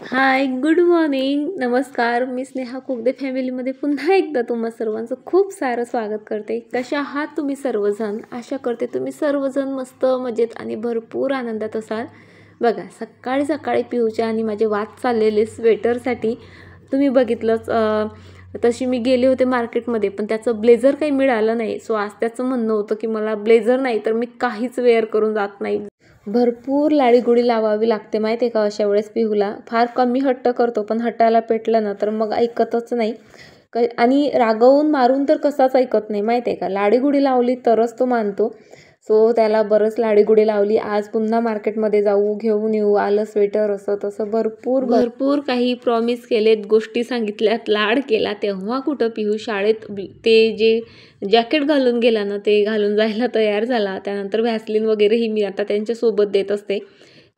हाय, good morning, नमस्कार. मी स्नेहा कुकदे फॅमिलीमध्ये पुन्हा एकदा तुम्हा सर्वांचं खूप सारं स्वागत करते. कशा आहात तुम्ही सर्वजण? आशा करते तुम्ही सर्वजण मस्त मजेत आणि भरपूर आनंदात असाल. बघा, सकाळी सकाळी पिऊच्या आणि माझे वाद चाललेले स्वेटरसाठी तुम्ही बघितलंच. तशी मी गेले होते मार्केटमध्ये, पण त्याचं ब्लेझर काही मिळालं नाही. सो आज त्याचं म्हणणं होतं की मला ब्लेझर नाही तर मी काहीच वेअर करून जात नाही. भरपूर लाडीगुडी लावावी लागते माहिती आहे का अशा वेळेस पिहूला. फार कमी हट्ट करतो, पण हट्टाला पेटलं ना तर मग ऐकतच नाही. आणि रागवून मारून तर कसाच ऐकत नाही माहिती आहे का. लाडीगुडी लावली तरच तो मानतो. सो त्याला बरंच लाडीगुडी लावली. आज पुन्हा मार्केटमध्ये जाऊ, घेऊन येऊ, आलं स्वेटर, असं तसं भरपूर भरपूर काही प्रॉमिस केलेत, गोष्टी सांगितल्यात, लाड केला. तेव्हा कुठं पिहू शाळेत ते जे जॅकेट घालून गेला ना ते घालून जायला तयार झाला. त्यानंतर व्हॅसलीन वगैरेही मी आता त्यांच्यासोबत देत असते,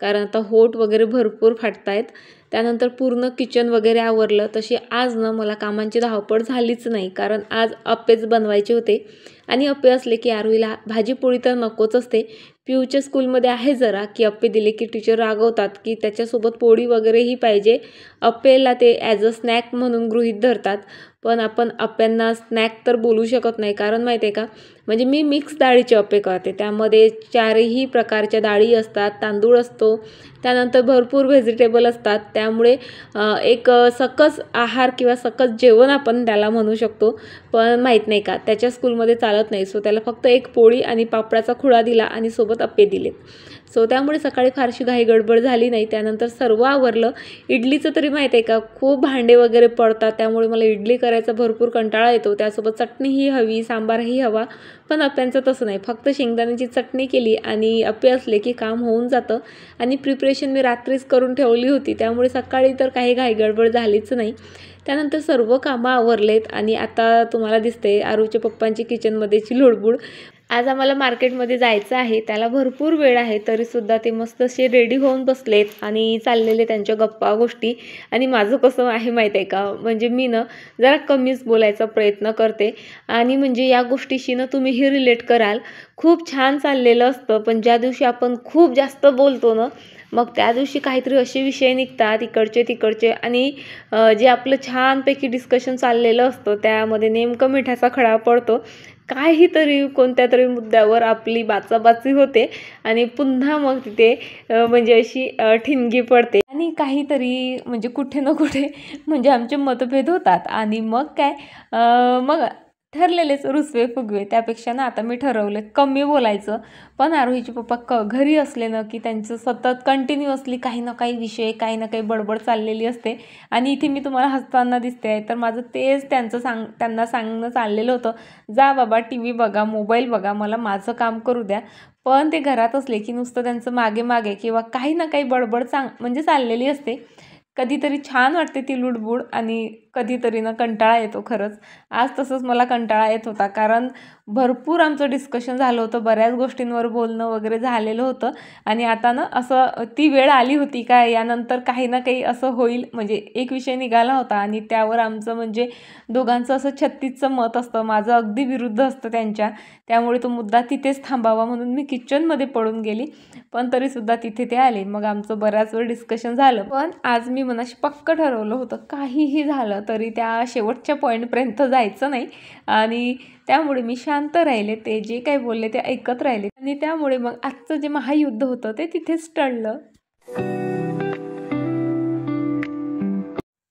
कारण आता होठ वगैरे भरपूर फाटतायत. त्यानंतर पूर्ण किचन वगैरे आवरलं. तशी आज ना मला कामांची धावपळ झालीच नाही, कारण आज अप्पेच बनवायचे होते. आणि अप्पे असले की आरोहीला भाजीपोळी तर नकोच असते. पिऊच्या स्कूलमध्ये आहे जरा की अप्पे दिले की टीचर रागवतात की त्याच्यासोबत पोळी वगैरेही पाहिजे. अप्पेला ते ॲज अ स्नॅक म्हणून गृहीत धरतात. पण आपण अप्प्यांना स्नॅक तर बोलू शकत नाही, कारण माहिती आहे का, म्हणजे मी मिक्स डाळीचे अप्पे करते. त्यामध्ये 4ही प्रकारच्या डाळी असतात, तांदूळ असतो, त्यानंतर भरपूर व्हेजिटेबल असतात. त्यामुळे एक सकस आहार किंवा सकस जेवण आपण त्याला म्हणू शकतो. पण माहीत नाही का त्याच्या स्कूलमध्ये चालत नाही. सो त्याला फक्त एक पोळी आणि पापडाचा खुळा दिला आणि सोबत अप्पे दिले. सो त्यामुळे सकाळी फारशी घाई गडबड झाली नाही. त्यानंतर सर्व आवरलं. इडलीचं तरी माहिती आहे का खूप भांडे वगैरे पडतात, त्यामुळे मला इडली करायचा भरपूर कंटाळा येतो. त्यासोबत चटणीही हवी, सांबारही हवा. पण अप्प्यांचं तसं नाही, फक्त शेंगदाण्याची चटणी केली आणि अप्पे असले की काम होऊन जातं. आणि प्रिपरेशन मी रात्रीच करून ठेवली होती, त्यामुळे सकाळी तर काही घाई गडबड झालीच नाही. त्यानंतर सर्व कामं आवरलेत आणि आता तुम्हाला दिसते आरूच्या पप्पांची किचनमध्येची लुडबुड. आज आम्हाला मार्केटमध्ये जायचं आहे, त्याला भरपूर वेळ आहे, तरीसुद्धा ते मस्त असे रेडी होऊन बसलेत आणि चाललेले त्यांच्या गप्पा गोष्टी. आणि माझं कसं आहे माहीत आहे का, म्हणजे मी ना जरा कमीच बोलायचा प्रयत्न करते. आणि म्हणजे या गोष्टीशी ना तुम्हीही रिलेट कराल. खूप छान चाललेलं असतं, पण ज्या दिवशी आपण खूप जास्त बोलतो ना, मग त्या दिवशी काहीतरी असे विषय निघतात इकडचे तिकडचे, आणि जे आपलं छानपैकी डिस्कशन चाललेलं असतं त्यामध्ये नेमकं मिठाचा खडा पडतो. काहीतरी कोणत्या तरी मुद्द्यावर आपली बाचाबाची होते आणि पुन्हा मग तिथे म्हणजे अशी ठिणगी पडते आणि काहीतरी म्हणजे कुठे ना कुठे म्हणजे आमचे मतभेद होतात. आणि मग काय, मग ठरलेलेच रुसवे फुगवे. त्यापेक्षा ना आता मी ठरवलं कमी बोलायचं. पण आरोहीचे पप्पा घरी असले ना की त्यांचं सतत कंटिन्युअसली काही ना काही विषय, काही ना काही बडबड चाललेली असते. आणि इथे मी तुम्हाला हसताना दिसते आहे, तर माझं तेच त्यांना सांगणं चाललेलं होतं, जा बाबा टी व्ही बघा, मोबाईल बघा, मला माझं काम करू द्या. पण ते घरात असले की नुसतं त्यांचं मागे मागे किंवा काही ना काही बडबड म्हणजे चाललेली असते. कधीतरी छान वाटते ती लुडबुड आणि कधीतरी ना कंटाळा येतो खरंच. आज तसंच मला कंटाळा येत होता, कारण भरपूर आमचं डिस्कशन झालं होतं, बऱ्याच गोष्टींवर बोलणं वगैरे झालेलं होतं. आणि आता ना असं ती वेळ आली होती का यानंतर काही ना काही असं होईल, म्हणजे एक विषय निघाला होता आणि त्यावर आमचं म्हणजे दोघांचं असं 36चं मत असतं, माझं अगदी विरुद्ध असतं त्यांच्या. त्यामुळे तो मुद्दा तिथेच थांबावा म्हणून मी किचनमध्ये पडून गेली, पण तरीसुद्धा तिथे ते आले. मग आमचं बऱ्याच वेळ डिस्कशन झालं. पण आज मी मनाशी पक्क ठरवलं होतं काहीही झालं तरी त्या शेवटच्या पॉईंटपर्यंत जायचं नाही. आणि त्यामुळे मी शांत राहिले, ते जे काही बोलले ते ऐकत राहिले. आणि त्यामुळे मग आजचं जे महायुद्ध होतं ते तिथेच टळलं.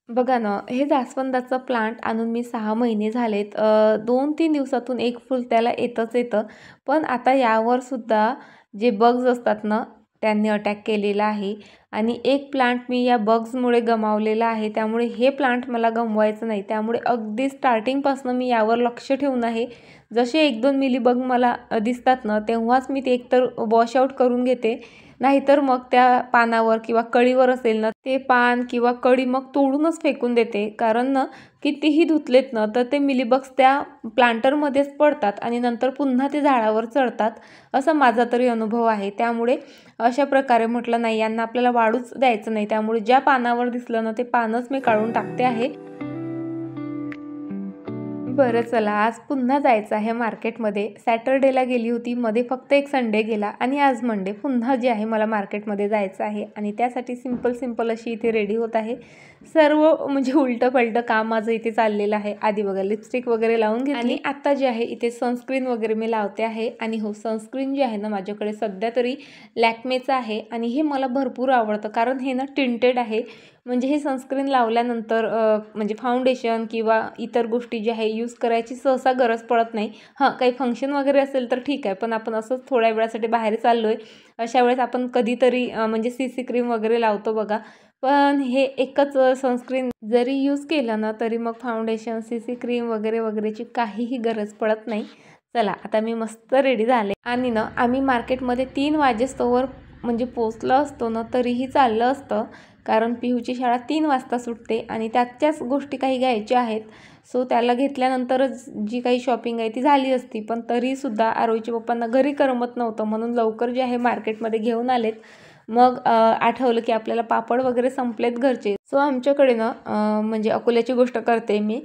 बघा ना, हे जास्वंदाचं प्लांट आणून मी 6 महिने झालेत. 2-3 दिवसातून एक फूल त्याला येतच येतं. पण आता यावर सुद्धा जे बग्स असतात ना, त्यांनी अटॅक केलेला आहे. आणि एक प्लांट मी या बग्समुळे गमावलेला आहे. त्यामुळे हे प्लांट मला गमवायचं नाही. त्यामुळे अगदी स्टार्टिंगपासून मी यावर लक्ष ठेवून आहे. जसे 1-2 मिलीबग मला दिसतात ना, तेव्हाच मी ते एकतर वॉशआउट करून घेते, नाहीतर मग त्या पानावर किंवा कळीवर असेल ना, ते पान किंवा कळी मग तोडूनच फेकून देते. कारण ना कितीही धुतलेत ना तर ते मिलीबग्स त्या प्लांटरमध्येच पडतात आणि नंतर पुन्हा ते झाडावर चढतात, असा माझा तरी अनुभव आहे. त्यामुळे अशा प्रकारे म्हटलं नाही, यांना आपल्याला वाढूच द्यायचं नाही. त्यामुळे ज्या पानावर दिसलं ना ते पानच मी काढून टाकते आहे. बरं चला, आज पुन्हा जायचं आहे मार्केटमध्ये. सॅटर्डेला गेली होती, मध्ये फक्त एक संडे गेला आणि आज मंडे पुन्हा जे आहे मला मार्केटमध्ये जायचं आहे आणि त्यासाठी सिंपल अशी इथे रेडी होत आहे. सर्व म्हणजे उलटं पलटं काम माझं इथे चाललेलं आहे. आधी बघा लिपस्टिक वगैरे लावून घेतली आणि आता जे आहे इथे सनस्क्रीन वगैरे मी लावते आहे. आणि हो, सनस्क्रीन जे आहे ना माझ्याकडे सध्या तरी लॅक्मेचं आहे आणि हे मला भरपूर आवडतं कारण हे ना टिंटेड आहे. म्हणजे हे सनस्क्रीन लावल्यानंतर म्हणजे फाउंडेशन किंवा इतर गोष्टी जे आहे यूज करायची सहसा गरज पडत नाही. हां, काही फंक्शन वगैरे असेल तर ठीक आहे, पण आपण असंच थोड्या वेळासाठी बाहेर चाललो आहे अशा वेळेस आपण कधीतरी म्हणजे CC क्रीम वगैरे लावतो बघा. पण हे एकच सनस्क्रीन जरी यूज केलं ना तरी मग फाउंडेशन, CC क्रीम वगैरे वगैरेची काहीही गरज पडत नाही. चला, आता मी मस्त रेडी झाले आणि ना आम्ही मार्केटमध्ये 3 वाजेस्तोवर म्हणजे पोचलो असतो ना तरीही चाललं असतं, कारण पिहूची शाळा 3 वाजता सुटते आणि त्याच्याच गोष्टी काही घ्यायच्या आहेत. सो त्याला घेतल्यानंतरच जी काही शॉपिंग आहे ती झाली असती, पण तरीसुद्धा आरोहीच्या पप्पांना घरी करमत नव्हतं म्हणून लवकर जे आहे मार्केटमध्ये घेऊन आलेत. मग आठवलं की आपल्याला पापड वगैरे संपलेत घरचे. सो आमच्याकडे ना म्हणजे अकोल्याची गोष्ट करते मी,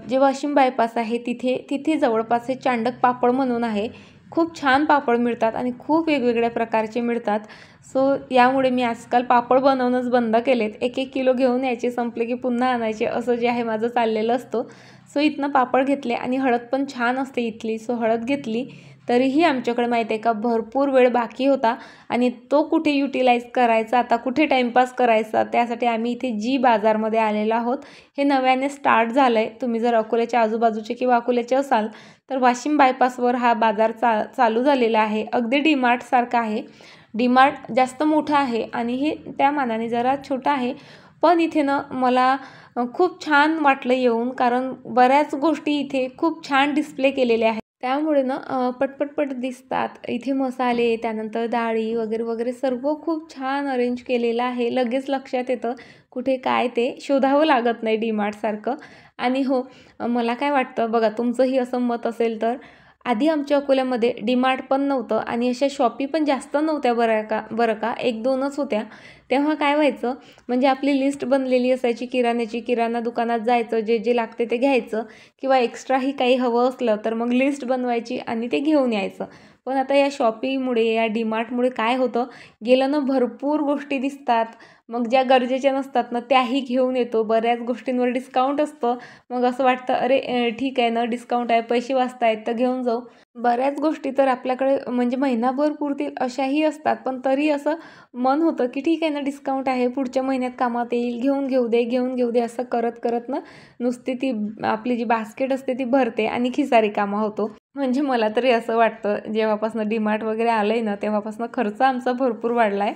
जे वाशिम बायपास आहे तिथे जवळपास हे चांडक पापड म्हणून आहे. खूप छान पापड मिळतात आणि खूप वेगवेगळ्या प्रकारचे मिळतात. सो यामुळे मी आजकाल पापड बनवणंच बंद केलेत. 1-1 किलो घेऊन यायचे, संपले की पुन्हा आणायचे, असं जे आहे माझं चाललेलं असतं. सो इथनं पापड घेतले आणि हळद पण छान असते इथली. सो हळद घेतली. तरीही आमच्याकडे माहिती आहे का भरपूर वेळ बाकी होता आणि तो कुठे युटिलाइज करायचा, आता कुठे टाईमपास करायचा, त्यासाठी आम्ही इथे जी बाजारमध्ये आलेलो आहोत. हे नव्याने स्टार्ट झालं आहे. तुम्ही जर अकोल्याच्या आजूबाजूचे किंवा अकोल्याचे असाल तर वाशिम बायपासवर हा बाजार चालू झालेला आहे. अगदी डीमार्टसारखा आहे. डीमार्ट जास्त मोठं आहे आणि हे त्या मानाने जरा छोटं आहे. पण इथे ना मला खूप छान वाटलं येऊन, कारण बऱ्याच गोष्टी इथे खूप छान डिस्प्ले केलेल्या आहेत. त्यामुळे ना पटपट दिसतात. इथे मसाले, त्यानंतर डाळी वगैरे वगैरे सर्व खूप छान अरेंज केलेलं आहे. लगेच लक्षात येतं कुठे काय ते शोधावं लागत नाही डीमार्टसारखं. आणि हो, मला काय वाटतं बघा, तुमचंही असं मत असेल तर आधी आमच्या अकोल्यामध्ये डीमार्ट पण नव्हतं आणि अशा शॉपी पण जास्त नव्हत्या बरं का 1-2च होत्या. तेव्हा काय व्हायचं, म्हणजे आपली लिस्ट बनलेली असायची किराण्याची, किराणा दुकानात जायचं, जे लागते ते घ्यायचं किंवा एक्स्ट्राही काही हवं असलं तर मग लिस्ट बनवायची आणि ते घेऊन यायचं. पण आता या शॉपीमुळे, या डीमार्टमुळे काय होतं, गेलं ना भरपूर गोष्टी दिसतात. मग ज्या गरजेच्या नसतात ना त्याही घेऊन येतो. बऱ्याच गोष्टींवर डिस्काउंट असतं. मग असं वाटतं अरे ठीक आहे ना, डिस्काउंट आहे, पैसे वाचतायत तर घेऊन जाऊ. बऱ्याच गोष्टी तर आपल्याकडे म्हणजे महिनाभर पुरतील अशाही असतात, पण तरी असं मन होतं की ठीक आहे ना, डिस्काउंट आहे, पुढच्या महिन्यात कामात येईल, घेऊन घेऊ दे असं करत ना नुसती ती आपली जी बास्केट असते ती भरते आणि खिसा रिकामा होतो. म्हणजे मला तरी असं वाटतं जेव्हापासून डीमार्ट वगैरे आलं आहे ना तेव्हापासून खर्च आमचा भरपूर वाढला आहे.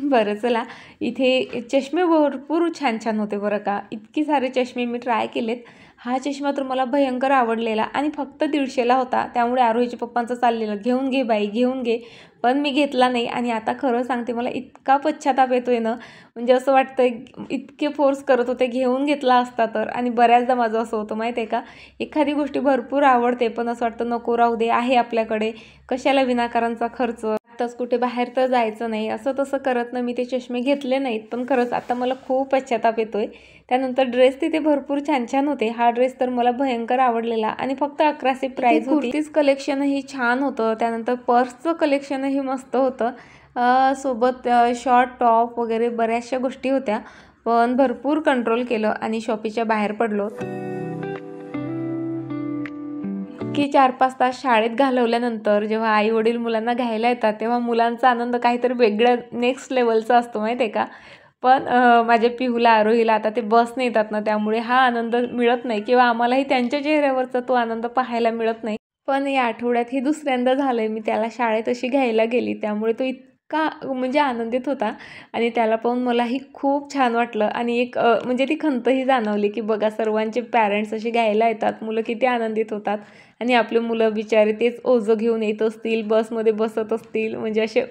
बरं चला, इथे चष्मे भरपूर छान होते बरं का. इतकी सारे चष्मे मी ट्राय केलेत. हा चष्मा तर मला भयंकर आवडलेला आणि फक्त 150ला होता. त्यामुळे आरोहीच्या पप्पांचं चाललेलं घेऊन घे बाई, घेऊन घे. पण मी घेतला नाही आणि आता खरं सांगते मला इतका पश्चाताप येतोय ना, म्हणजे असं वाटतंय इतके फोर्स करत होते घेऊन घेतला असता तर. आणि बऱ्याचदा माझं असं होतं माहिती आहे का, एखादी गोष्टी भरपूर आवडते पण असं वाटतं नको राहू दे, आहे आपल्याकडे, कशाला विनाकारणचा खर्च, आत्ताच कुठे बाहेर तर जायचं नाही, असं तसं करत ना मी ते चष्मे घेतले नाहीत. पण खरंच आता मला खूप पश्चाताप येतोय. त्यानंतर ड्रेस तिथे भरपूर छान होते. हा ड्रेस तर मला भयंकर आवडलेला आणि फक्त 1100 प्राईस होती. कुर्तीज कलेक्शनही छान होतं. त्यानंतर पर्सचं कलेक्शनही मस्त होतं. सोबत शॉर्ट टॉप वगैरे बऱ्याचशा गोष्टी होत्या. पण भरपूर कंट्रोल केलं आणि शॉपीच्या बाहेर पडलो. की 4-5 तास शाळेत घालवल्यानंतर जेव्हा आई वडील मुलांना घ्यायला येतात तेव्हा मुलांचा आनंद काहीतरी वेगळ्या नेक्स्ट लेवलचा असतो माहिती आहे का. पण माझ्या पिहूला, आरोहीला आता ते बसने येतात ना त्यामुळे हा आनंद मिळत नाही किंवा आम्हालाही त्यांच्या चेहऱ्यावरचा तो आनंद पाहायला मिळत नाही. पण या आठवड्यात हे दुसऱ्यांदा झालं आहे. मी त्याला शाळेत अशी घ्यायला गेली त्यामुळे तो इतका म्हणजे आनंदित होता आणि त्याला पाहून मलाही खूप छान वाटलं आणि एक म्हणजे ती खंतही जाणवली की बघा सर्वांचे पॅरेंट्स असे घ्यायला येतात, मुलं किती आनंदित होतात आणि आपले मुलं बिचारे तेच ओझं घेऊन येत असतील, बसमध्ये बसत असतील, म्हणजे असे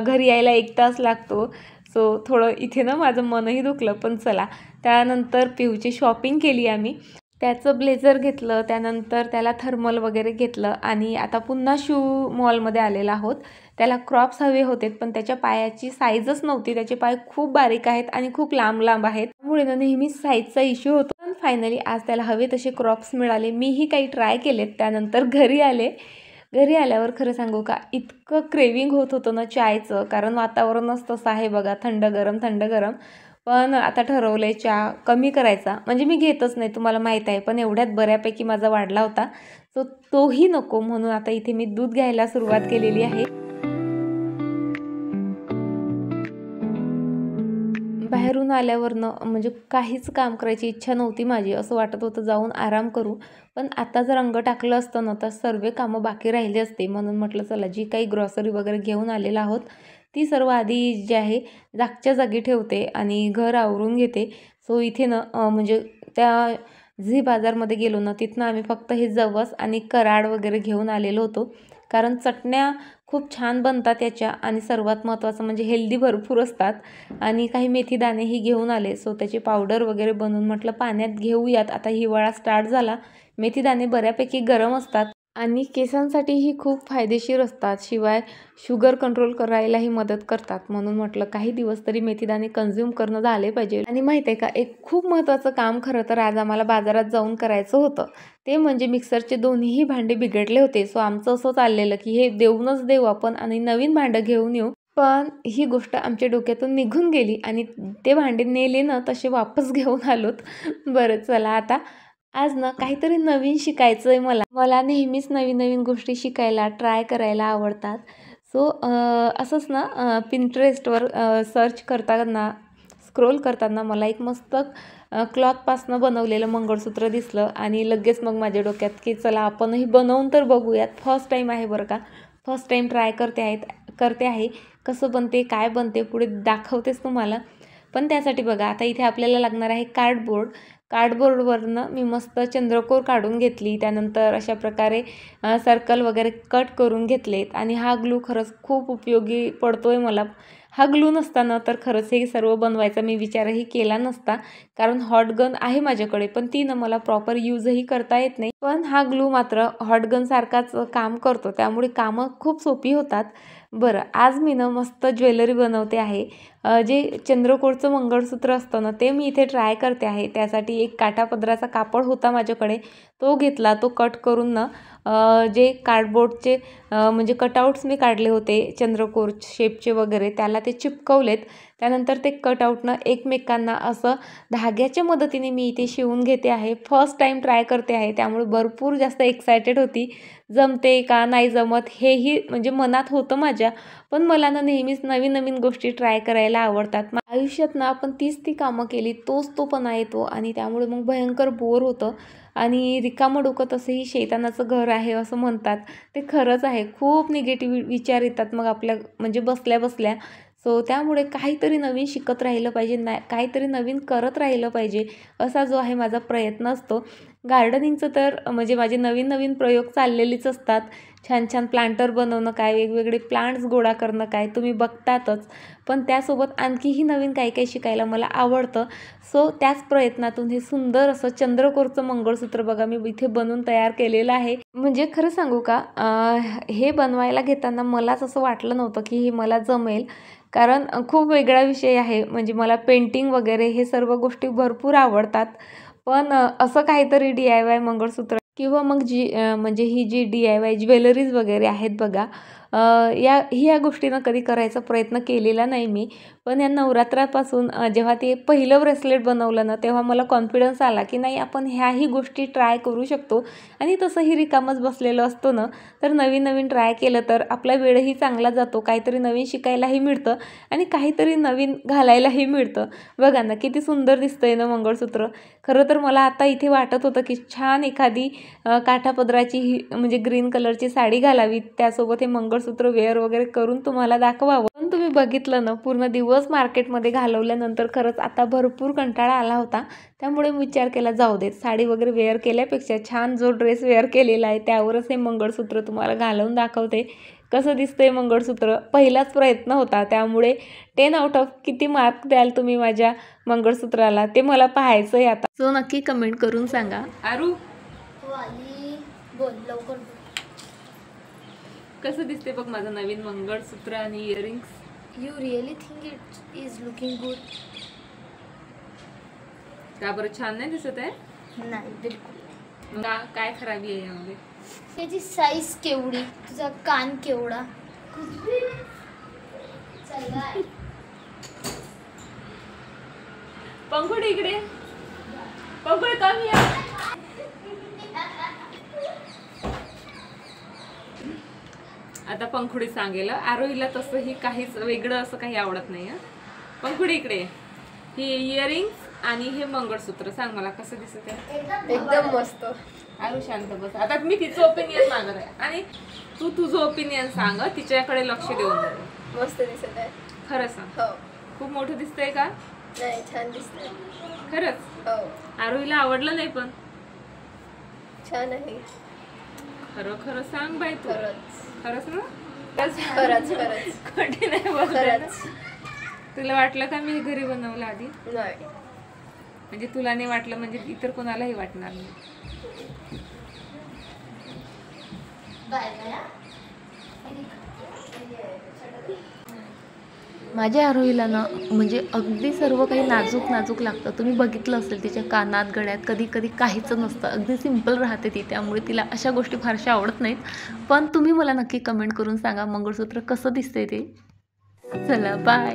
घरी यायला 1 तास लागतो. सो थोडं इथे ना माझं मनही दुखलं. पण चला, त्यानंतर पिहूची शॉपिंग केली आम्ही. त्याचं ब्लेझर घेतलं, त्यानंतर त्याला थर्मल वगैरे घेतलं आणि आता पुन्हा शू मॉलमध्ये आलेला आहोत. त्याला क्रॉप्स हवे होते पण त्याच्या पायाची साईजच नव्हती. त्याचे पाय खूप बारीक आहेत आणि खूप लांब आहेत. त्यामुळे ना नेहमीच साईजचा इश्यू होतो. पण फायनली आज त्याला हवे तसे क्रॉप्स मिळाले. मीही काही ट्राय केलेत. त्यानंतर घरी आल्यावर खरं सांगू का, इतकं क्रेविंग होत होतं ना चायचं, कारण वातावरणच तसं आहे बघा, थंड गरम. पण आता ठरवलं आहे चहा कमी करायचा. म्हणजे मी घेतच नाही, तुम्हाला माहीत आहे, पण एवढ्यात बऱ्यापैकी माझा वाढला होता. सो तोही नको म्हणून आता इथे मी दूध घ्यायला सुरुवात केलेली आहे. बाहेरून आल्यावरनं म्हणजे काहीच काम करायची इच्छा नव्हती माझी. असं वाटत होतं जाऊन आराम करू. पण आता जर अंग टाकलं असतं ना तर सर्व कामं बाकी राहिली असते. म्हणून म्हटलं चला जी काही ग्रॉसरी वगैरे घेऊन आलेलो आहोत ती सर्व आधी जी आहे जागच्या जागी ठेवते आणि घर आवरून घेते. सो इथे ना म्हणजे त्या झी बाजारमध्ये गेलो ना तिथनं आम्ही फक्त हे जवस आणि कराड वगैरे घेऊन आलेलो होतो. कारण चटण्या खूप छान बनतात त्याच्या आणि सर्वात महत्त्वाचं म्हणजे हेल्दी भरपूर असतात. आणि काही मेथी दाणेही घेऊन आले. सो त्याची पावडर वगैरे बनवून म्हटलं पाण्यात घेऊयात. आता हिवाळा स्टार्ट झाला. मेथी दाणे बऱ्यापैकी गरम असतात आणि केसांसाठीही खूप फायदेशीर असतात. शिवाय शुगर कंट्रोल करायलाही मदत करतात. म्हणून म्हटलं काही दिवस तरी मेथीदाणे कंझ्युम करणं झाले पाहिजे. आणि माहिती आहे का, एक खूप महत्त्वाचं काम खरं तर आज आम्हाला बाजारात जाऊन करायचं होतं. ते म्हणजे मिक्सरचे दोन्हीही भांडे बिघडले होते. सो आमचं असं चाललेलं की हे देऊनच देऊ आपण आणि नवीन भांडं घेऊन येऊ. पण ही गोष्ट आमच्या डोक्यातून निघून गेली आणि ते भांडे नेले ना तसे वापस घेऊन आलोत. बरं चला, आता आज ना काहीतरी नवीन शिकायचं आहे मला नेहमीच नवीन गोष्टी शिकायला ट्राय करायला आवडतात. सो असंच ना पिंटरेस्टवर सर्च करताना स्क्रोल करताना मला एक मस्त क्लॉथपासनं बनवलेलं मंगळसूत्र दिसलं आणि लगेच मग माझ्या डोक्यात की चला आपणही बनवून तर बघूयात. फर्स्ट टाईम आहे बरं का, फर्स्ट टाईम ट्राय करते आहे. कसं बनते काय बनते पुढे दाखवतेच तुम्हाला. पण त्यासाठी बघा आता इथे आपल्याला लागणार आहे कार्डबोर्डवरनं मी मस्त चंद्रकोर काढून घेतली. त्यानंतर अशा प्रकारे सर्कल वगैरे कट करून घेतलेत आणि हा ग्लू खरंच खूप उपयोगी पडतोय मला. हा ग्लू नसताना तर खरंच हे सर्व बनवायचा मी विचारही केला नसता. कारण हॉट गन आहे माझ्याकडे पण ती ना मला प्रॉपर यूजही करता येत नाही. पण हा ग्लू मात्र हॉट गन सारखाच काम करतो, त्यामुळे कामं खूप सोपी होतात. बरं, आज मी ना मस्त ज्वेलरी बनवते आहे. जे चंद्रकोरचं मंगळसूत्र असतं ना ते मी इथे ट्राय करते आहे. त्यासाठी एक काठापदराचा कापड होता माझ्याकडे, तो घेतला. तो कट करून ना जे कार्डबोर्डचे म्हणजे कटआउट्स मी काढले होते चंद्रकोर शेपचे वगैरे त्याला ते चिपकवलेत. त्यानंतर ते कटआउटनं एकमेकांना असं धाग्याच्या मदतीने मी इथे शिवून घेते आहे. फर्स्ट टाईम ट्राय करते आहे, त्यामुळे भरपूर जास्त एक्सायटेड होती. जमते का नाही जमत हेही म्हणजे मनात होतं माझ्या. पण मला ना नेहमीच नवीन गोष्टी ट्राय करायला आवडतात. आयुष्यात ना आपण ती कामं केली तोपणा येतो आणि त्यामुळे मग भयंकर बोर होतं. आणि रिकामं डोकं तसंही शैतानाचं घर आहे असं म्हणतात. ते खरंच आहे. खूप निगेटिव्ह विचार येतात मग आपल्या म्हणजे बसल्या. सो त्यामुळे काहीतरी नवीन शिकत राहिलं पाहिजे, काहीतरी नवीन करत राहिलं पाहिजे, असा जो आहे माझा प्रयत्न असतो. गार्डनिंगचं तर म्हणजे माझे नवीन प्रयोग चाललेलेच असतात. छान प्लांटर बनवणं काय, वेगवेगळे प्लांट्स गोळा करणं काय, तुम्ही बघतातच. पण त्यासोबत आणखीही नवीन काही शिकायला मला आवडतं. सो त्याच प्रयत्नातून हे सुंदर असं चंद्रकोरचं मंगळसूत्र बघा मी इथे बनवून तयार केलेलं आहे. म्हणजे खरं सांगू का, हे बनवायला घेताना मलाच असं वाटलं नव्हतं की हे मला जमेल. कारण खूप वेगळा विषय आहे. म्हणजे मला पेंटिंग वगैरे हे सर्व गोष्टी भरपूर आवडतात. पण असं काहीतरी DIY मंगळसूत्र किंवा मग म्हणजे ही जी DIY ज्वेलरीज वगैरे आहेत बघा, ह्या गोष्टीनं कधी करायचा प्रयत्न केलेला नाही मी. पण या नवरात्रापासून जेव्हा ते पहिलं ब्रेसलेट बनवलं ना तेव्हा मला कॉन्फिडन्स आला की नाही आपण ह्याही गोष्टी ट्राय करू शकतो. आणि तसंही रिकामच बसलेलं असतो ना तर नवीन ट्राय केलं तर आपला वेळही चांगला जातो, काहीतरी नवीन शिकायलाही मिळतं आणि काहीतरी नवीन घालायलाही मिळतं. बघा ना किती सुंदर दिसतंय ना मंगळसूत्र. खरं तर मला आता इथे वाटत होतं की छान एखादी काठापदराची ही म्हणजे ग्रीन कलरची साडी घालावी, त्यासोबत हे मंगळसूत्र वेअर वगैरे करून तुम्हाला दाखवावं. पण तुम्ही बघितलं ना पूर्ण दिवस मार्केटमध्ये घालवल्यानंतर खरंच आता भरपूर कंटाळा आला होता. त्यामुळे विचार केला जाऊ देत, साडी वगैरे वेअर केल्यापेक्षा छान जो ड्रेस वेअर केलेला आहे त्यावरच हे मंगळसूत्र तुम्हाला घालवून दाखवते. कसं दिसतंय मंगळसूत्र. पहिलाच प्रयत्न होता, त्यामुळे 10 आउट ऑफ किती मार्क द्याल तुम्ही माझ्या मंगळसूत्राला ते मला पाहायचं आहे आता. सो नक्की कमेंट करून सांगा. आरू बोल लवकर, कसं दिसते बघ माझं नवीन मंगळसूत्र आणि earrings. You really think it is looking good? का बरं छान नाही दिसत आहे? नाही बिलकुल नाही. काय खराबी आहे यामध्ये? त्याची साईज केवढी, तुझा कान केवढा. चल बाय. पंखुडी इकडे, पंखुडी कमी आहे. आता पंखुडी सांगेल आरोहीला तसंही काहीच वेगळं असं काही आवडत नाही. पंखुडी इकडे, ही इयरिंग्स आणि हे मंगळसूत्र सांग मला कसं दिसत आहे. एकदम मस्त. आरू शांत बस. आता मी तिचं ओपिनियन मागत आहे आणि तू तुझं ओपिनियन सांग, तिच्याकडे लक्ष देऊन. मस्त दिसत आहे. खरं सांग. हो. खूप मोठं दिसतंय का? नाही, छान दिसतंय. खरंच? हो. आरोहीला आवडलं नाही पण? छान आहे. खरं खरं सांग बाई तू. खरंच ना? खरंच खरंच. कधी नाही बोलत. खरंच. तुला वाटलं का मी हे घरी बनवलं आधी? नाही. म्हणजे तुला नाही वाटलं म्हणजे इतर कोणालाही वाटणार नाही. माझ्या आरोहीला ना म्हणजे अगदी सर्व काही नाजूक नाजूक लागतं. तुम्ही बघितलं असेल तिच्या कानात गळ्यात कधी कधी काहीच नसतं, अगदी सिम्पल राहते ती. त्यामुळे तिला अशा गोष्टी फारशा आवडत नाहीत. पण तुम्ही मला नक्की कमेंट करून सांगा मंगळसूत्र कसं दिसतंय ते. चला बाय.